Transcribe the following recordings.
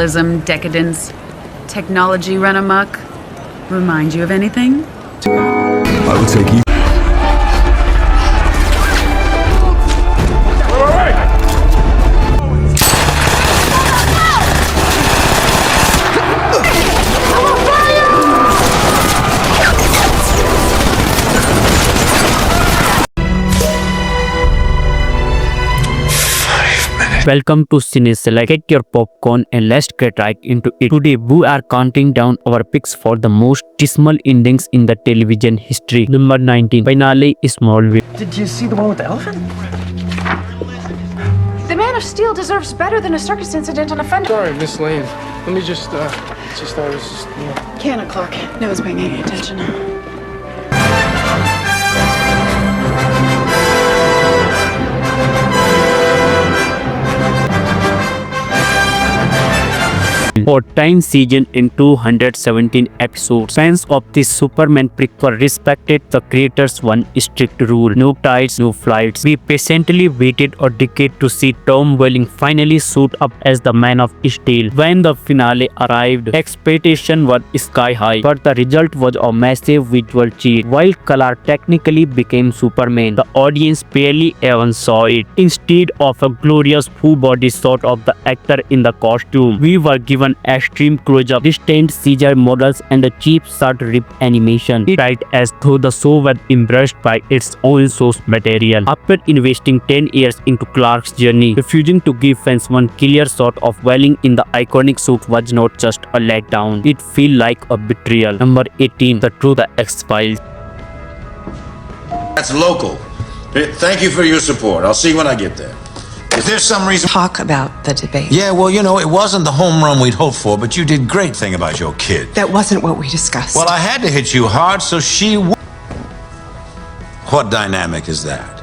Decadence, technology run amok. Remind you of anything? I would take you. Welcome to Cine Select. Get your popcorn and let's get right into it. Today we are counting down our picks for the most dismal endings in the television history. Number 19, Finale Smallville. Did you see the one with the elephant? The Man of Steel deserves better than a circus incident on a fender. Sorry, Miss Lane. Let me just, I was just, Can o'clock. No one's paying any attention. For 10 seasons in 217 episodes, fans of this Superman prequel respected the creator's one strict rule: no tides, no flights. We patiently waited a decade to see Tom Welling finally suit up as the Man of Steel. When the finale arrived, expectations were sky high, but the result was a massive visual cheat. While Kal-El technically became Superman, the audience barely even saw it. Instead of a glorious full-body shot of the actor in the costume, we were given extreme close-up, distant CGI models, and a cheap short-rip animation. It felt as though the show was embraced by its own source material. After investing 10 years into Clark's journey, refusing to give fans one clear shot of Welling in the iconic suit was not just a letdown. It felt like a betrayal. Number 18, The Truth, The X-Files. That's local. Thank you for your support. I'll see you when I get there. If there's some reason... Talk about the debate. Yeah, well, you know, it wasn't the home run we'd hoped for, but you did great thing about your kid. That wasn't what we discussed. Well, I had to hit you hard, so she... What dynamic is that?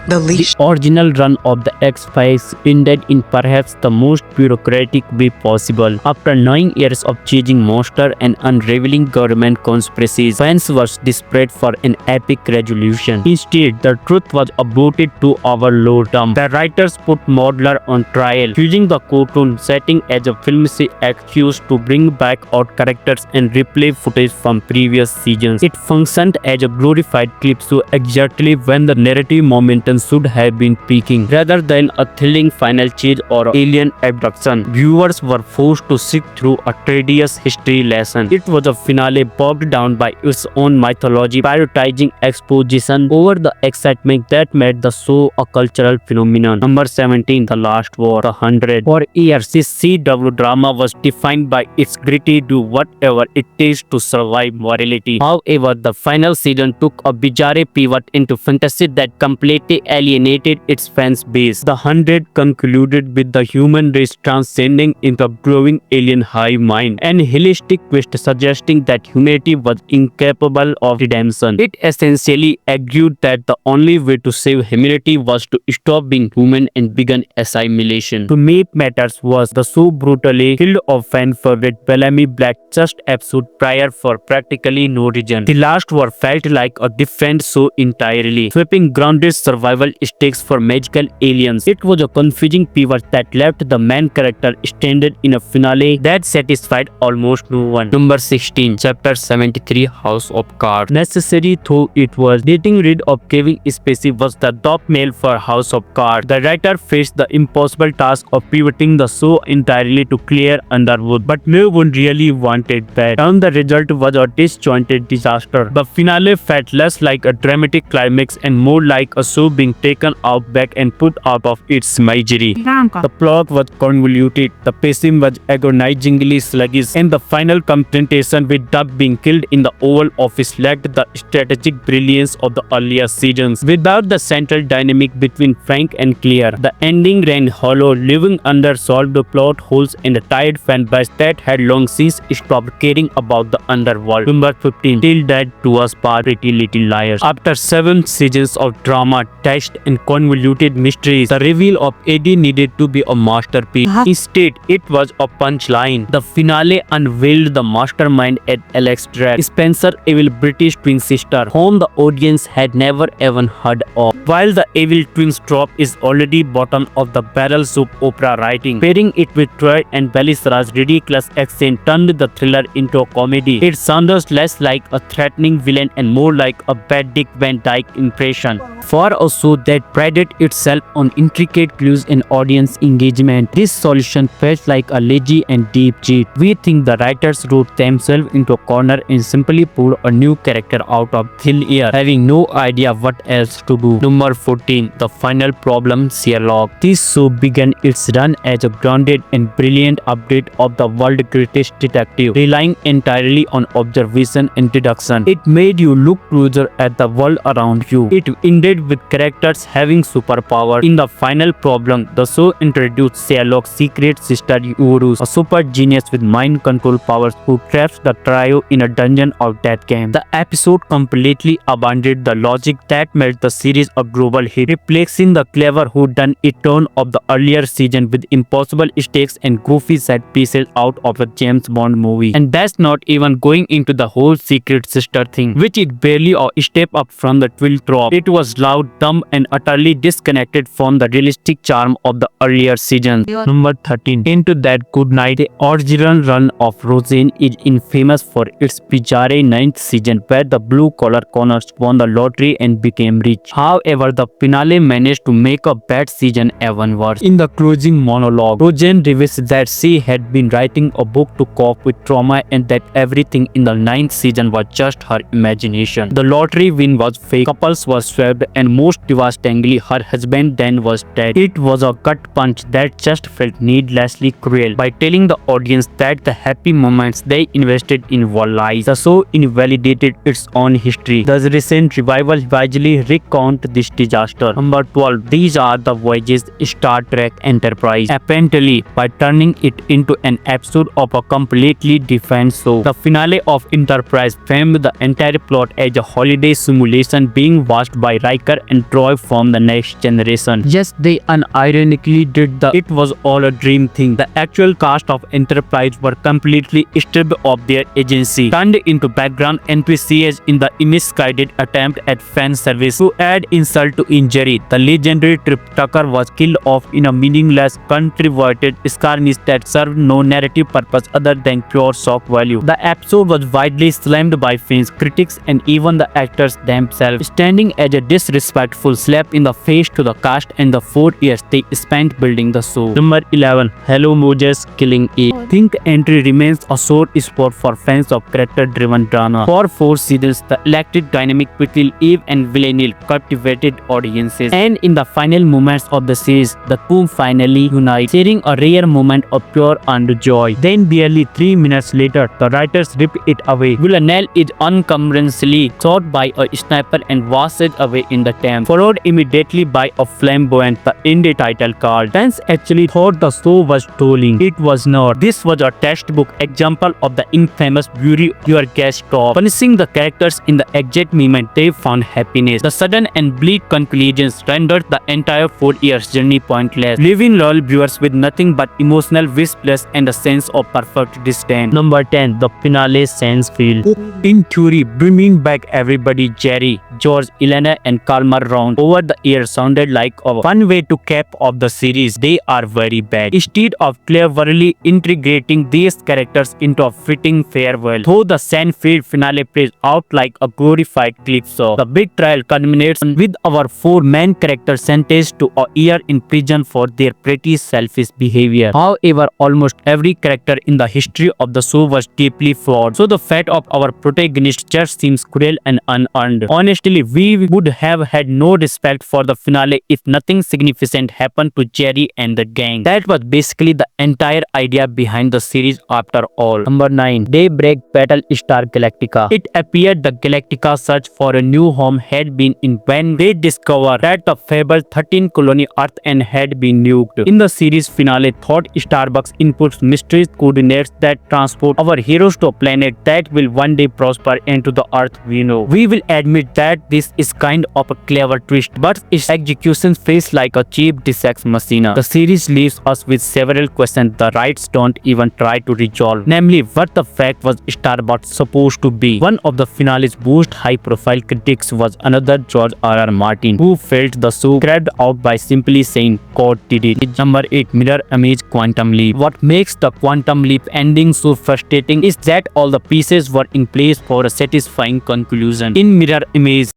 The leash. The original run of the X-Files ended in perhaps the most bureaucratic way possible. After 9 years of chasing monsters and unraveling government conspiracies, fans were desperate for an epic resolution. Instead, the truth was aborted to overload. The writers put Mulder on trial, using the courtroom setting as a flimsy excuse to bring back old characters and replay footage from previous seasons. It functioned as a glorified clip show exactly when the narrative momentum should have been peaking. Rather than a thrilling final chase or alien abduction, viewers were forced to sit through a tedious history lesson. It was a finale bogged down by its own mythology, prioritizing exposition over the excitement that made the show a cultural phenomenon. Number 17, The Last War, The 100. For years, this CW drama was defined by its gritty do whatever it takes to survive morality. However, the final season took a bizarre pivot into fantasy that completely alienated its fans base. The 100 concluded with the human race transcending into a growing alien hive mind, and holistic twist suggesting that humanity was incapable of redemption. It essentially argued that the only way to save humanity was to stop being human and begin assimilation. To make matters worse, the show brutally killed a fan favorite Bellamy Black just episode prior for practically no reason. The Last War felt like a different show entirely, sweeping grounded survival stakes for magical aliens. It was a confusing pivot that left the main character stranded in a finale that satisfied almost no one. Number 16, Chapter 73, House of Cards. Necessary though it was, getting rid of Kevin Spacey was the top mail for House of Cards. The writer faced the impossible task of pivoting the show entirely to Claire Underwood, but no one really wanted that, and the result was a disjointed disaster. The finale felt less like a dramatic climax and more like a show being taken out back and put out of its misery. The plot was convoluted, the pacing was agonizingly sluggish, and the final confrontation with Doug being killed in the Oval Office lacked the strategic brilliance of the earlier seasons. Without the central dynamic between Frank and Claire, the ending ran hollow, leaving unsolved plot holes and a tired fan base that had long since stopped caring about the underworld. Number 15, Till Death Do Us Part, Pretty Little Liars. After 7 seasons of drama, detached and convoluted mysteries. The reveal of Eddie needed to be a masterpiece. Instead, it was a punchline. The finale unveiled the mastermind at Alex Drake, Spencer, evil British twin sister, whom the audience had never even heard of. While the evil twins trope is already bottom of the barrel soap opera writing, pairing it with Troy and Belisara's ridiculous accent turned the thriller into a comedy. It sounds less like a threatening villain and more like a bad Dick Van Dyke impression. For a show that prided itself on intricate clues and audience engagement, this solution felt like a lazy and deep cheat. We think the writers wrote themselves into a corner and simply pulled a new character out of thin air, having no idea what else to do. Number 14. The final problem, Sherlock. This show began its run as a grounded and brilliant update of the world's greatest detective, relying entirely on observation and deduction. It made you look closer at the world around you. It ended with characters having superpowers. In the final problem, the show introduced Sherlock's secret sister Eurus, a super genius with mind control powers who traps the trio in a dungeon of death game. The episode completely abandoned the logic that made the series a global hit, replacing the clever whodunit tone of the earlier season with impossible stakes and goofy set pieces out of a James Bond movie. And that's not even going into the whole secret sister thing, which is barely a step up from the twill trope. It was loud, dumb, and utterly disconnected from the realistic charm of the earlier season. Number 13. Into That Good Night. The original run of Roseanne is infamous for its bizarre 9th season, where the blue-collar Connors won the lottery and became rich. However, the finale managed to make a bad season even worse. In the closing monologue, Roseanne reveals that she had been writing a book to cope with trauma and that everything in the 9th season was just her imagination. The lottery win was fake, couples were swapped, and most devastatingly, her husband then was dead. It was a gut punch that just felt needlessly cruel. By telling the audience that the happy moments they invested in were lies, the show invalidated its own history. The recent revival wisely recount this disaster. Number 12. These Are the Voyages, Star Trek Enterprise. Apparently, by turning it into an episode of a completely different show, the finale of Enterprise framed the entire plot as a holiday simulation being watched by Riker and Troy from the Next Generation. Yes, they unironically did the "it was all a dream" thing. The actual cast of Enterprise were completely stripped of their agency, turned into background NPCs in the misguided attempt at fan service. To add insult to injury, the legendary Trip Tucker was killed off in a meaningless, controverted skirmish that served no narrative purpose other than pure shock value. The episode was widely slammed by fans, critics, and even the actors themselves, standing as a disrespectful slap in the face to the cast and the 4 years they spent building the show. Number 11. Hello Moses, Killing Eve. Think Entry remains a sore spot for fans of character-driven drama. For 4 seasons, the electric dynamic between Eve and Villanelle captivated audiences, and in the final moments of the series, the two finally unite, sharing a rare moment of pure earned joy. Then barely 3 minutes later, the writers rip it away. Villanelle is uncommonly shot by a sniper and washed away in the Thames, followed immediately by a flamboyant, the end title card. Fans actually thought the show was trolling. It was not. This was a textbook example of the infamous bury your guest trope, punishing the characters in the exact moment they found happiness. The sudden and bleak conclusions rendered the entire 4 years journey pointless, leaving loyal viewers with nothing but emotional wistfulness and a sense of perfect disdain. Number 10. The finale Sainsfield. In theory, bringing back everybody Jerry, George, Elena, and Kalmar round over the years sounded like a fun way to cap off the series. They are very bad. Instead of cleverly integrating these characters into a fitting farewell, though the Seinfeld finale plays out like a glorified clip show, the big trial culminates with our 4 main characters sentenced to a year in prison for their pretty selfish behavior. However, almost every character in the history of the show was deeply flawed, so the fate of our protagonist just seems cruel and unearned. Honestly, we would have had no respect for the finale if nothing significant happened to Jerry and the gang. That was basically the entire idea behind the series after all. Number 9. Daybreak Battlestar Galactica. It appeared the Galactica search for a new home had been in when they discovered that the fabled 13th colony Earth and had been nuked. In the series finale, thought Starbucks inputs mysterious coordinates that transport our heroes to a planet that will one day prosper into the Earth we know. We will admit that that this is kind of a clever twist, but its execution feels like a cheap sex machina. The series leaves us with several questions the writers don't even try to resolve, namely what the fact was Starbucks supposed to be. One of the finale's most high-profile critics was another George R.R. Martin, who felt the show crabbed out by simply saying "God did it." Number 8. Mirror Image Quantum Leap. What makes the Quantum Leap ending so frustrating is that all the pieces were in place for a satisfying conclusion. In Mirror Image,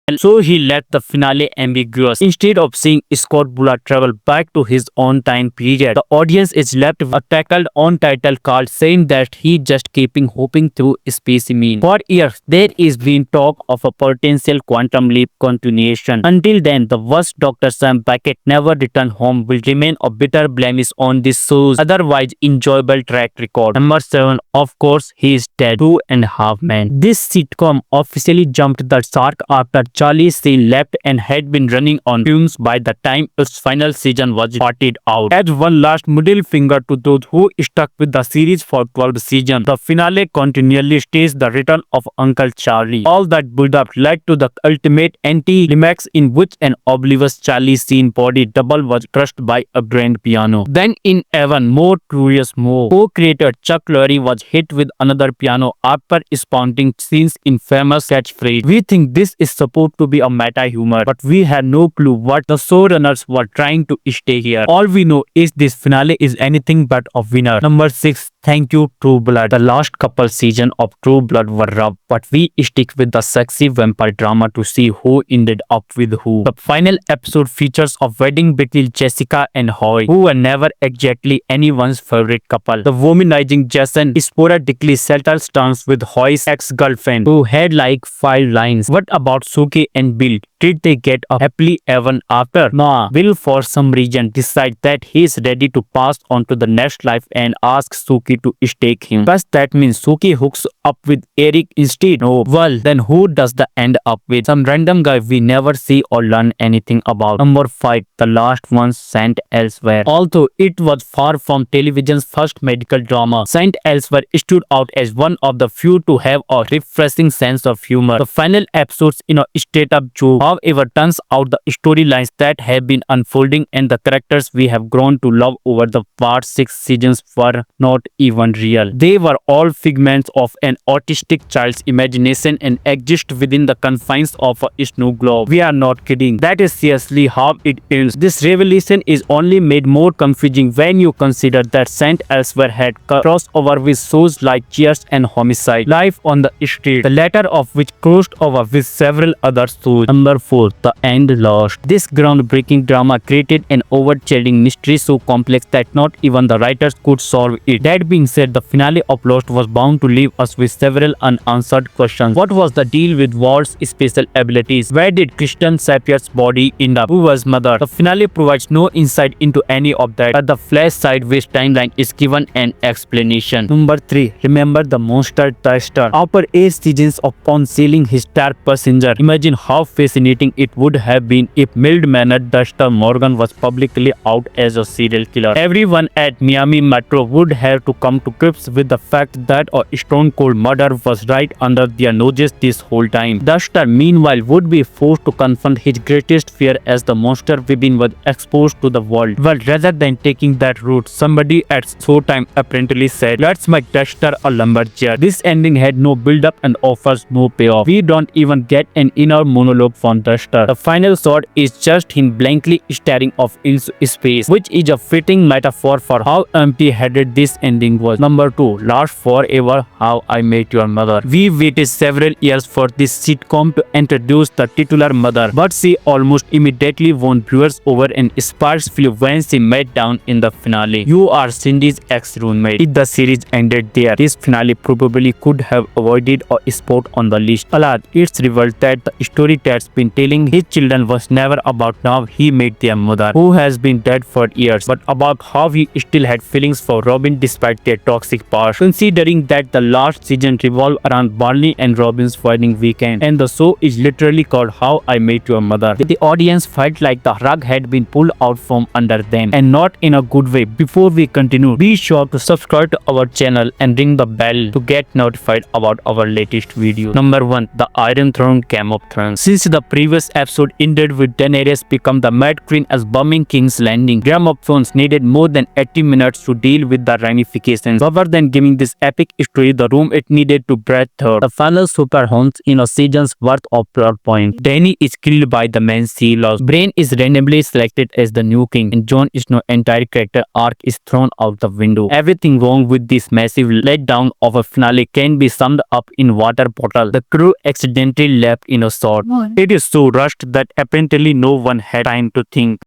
and so he left the finale ambiguous. Instead of seeing Scott Bakula travel back to his own time period, the audience is left with a tackled on title card saying that he just keeping hoping through specimen. For years, there is been talk of a potential Quantum Leap continuation. Until then, the worst Dr. Sam Beckett never returned home will remain a bitter blemish on this show's otherwise enjoyable track record. Number 7. Of course, he is dead. 2.5 Men. This sitcom officially jumped the shark after Charlie Sheen left and had been running on fumes by the time its final season was parted out. As one last middle finger to those who stuck with the series for 12 seasons, the finale continually staged the return of Uncle Charlie. All that build-up led to the ultimate anti-climax in which an oblivious Charlie Sheen body double was crushed by a grand piano. Then in even more curious move, co-creator Chuck Lorre was hit with another piano after spouting Sheen's infamous catchphrase. We think this is supposed to be a meta humor, but we have no clue what the showrunners were trying to stay here. All we know is this finale is anything but a winner. Number 6. Thank you, True Blood. The last couple seasons of True Blood were rough, but we stick with the sexy vampire drama to see who ended up with who. The final episode features a wedding between Jessica and Hoy, who were never exactly anyone's favorite couple. The womanizing Jason sporadically settles down with Hoy's ex-girlfriend, who had like 5 lines. What about Suki and Bill? Did they get a happily ever after? Nah, Bill for some reason decides that he is ready to pass on to the next life and asks Suki to stake him. Does that mean Suki hooks up with Eric instead? No. Well, then who does the end up with? Some random guy we never see or learn anything about. Number 5. The last one, Saint Elsewhere. Although it was far from television's first medical drama, Saint Elsewhere stood out as one of the few to have a refreshing sense of humor. The final episodes in a state up joke. However, turns out the storylines that have been unfolding and the characters we have grown to love over the past 6 seasons were not even real. They were all figments of an autistic child's imagination and exist within the confines of a snow globe. We are not kidding. That is seriously how it ends. This revelation is only made more confusing when you consider that Saint Elsewhere had crossover with shows like Cheers and Homicide, Life on the Street, the latter of which crossed over with several other shows. Number 4. The End Lost. This groundbreaking drama created an overshadowing mystery so complex that not even the writers could solve it. That being said, the finale of Lost was bound to leave us with several unanswered questions. What was the deal with Walt's special abilities? Where did Kristen Sapier's body end up? Who was mother? The finale provides no insight into any of that, but the Flash sideways timeline is given an explanation. Number 3. Remember the monster Duster. After 8 seasons of concealing his dark passenger, imagine how fascinating it would have been if mild-mannered Duster Morgan was publicly out as a serial killer. Everyone at Miami Metro would have to come to grips with the fact that a stone-cold murder was right under their noses this whole time. Duster, meanwhile, would be forced to confront his greatest fear as the monster within was exposed to the world. Well, rather than taking that route, somebody at Showtime apparently said, "Let's make Duster a lumberjack." This ending had no build-up and offers no payoff. We don't even get an inner monologue from Duster. The final shot is just him blankly staring off into space, which is a fitting metaphor for how empty-headed this ending was. Number 2. Last Forever, How I Met Your Mother. We waited several years for this sitcom to introduce the titular mother, but she almost immediately won viewers over and sparks flew when she met down in the finale. You are Cindy's ex-roommate. If the series ended there, this finale probably could have avoided a spot on the list. Alas, it's revealed that the story that's been been telling his children was never about how he met their mother, who has been dead for years, but about how he still had feelings for Robin despite their toxic past. Considering that the last season revolved around Barney and Robin's wedding weekend, and the show is literally called How I Met Your Mother, the audience felt like the rug had been pulled out from under them, and not in a good way. Before we continue, be sure to subscribe to our channel and ring the bell to get notified about our latest video. Number 1. The Iron Throne Game of Thrones. Since the previous episode ended with Daenerys become the Mad Queen as bombing King's Landing, Game of Thrones needed more than 80 minutes to deal with the ramifications. Rather than giving this epic story the room it needed to breathe through, the final super haunts in a season's worth of plot point. Dany is killed by the man she lost. Bran is randomly selected as the new king, and Jon Snow's entire character arc is thrown out the window. Everything wrong with this massive letdown of a finale can be summed up in water bottle. The crew accidentally left in a shot. It is so rushed that apparently no one had time to think.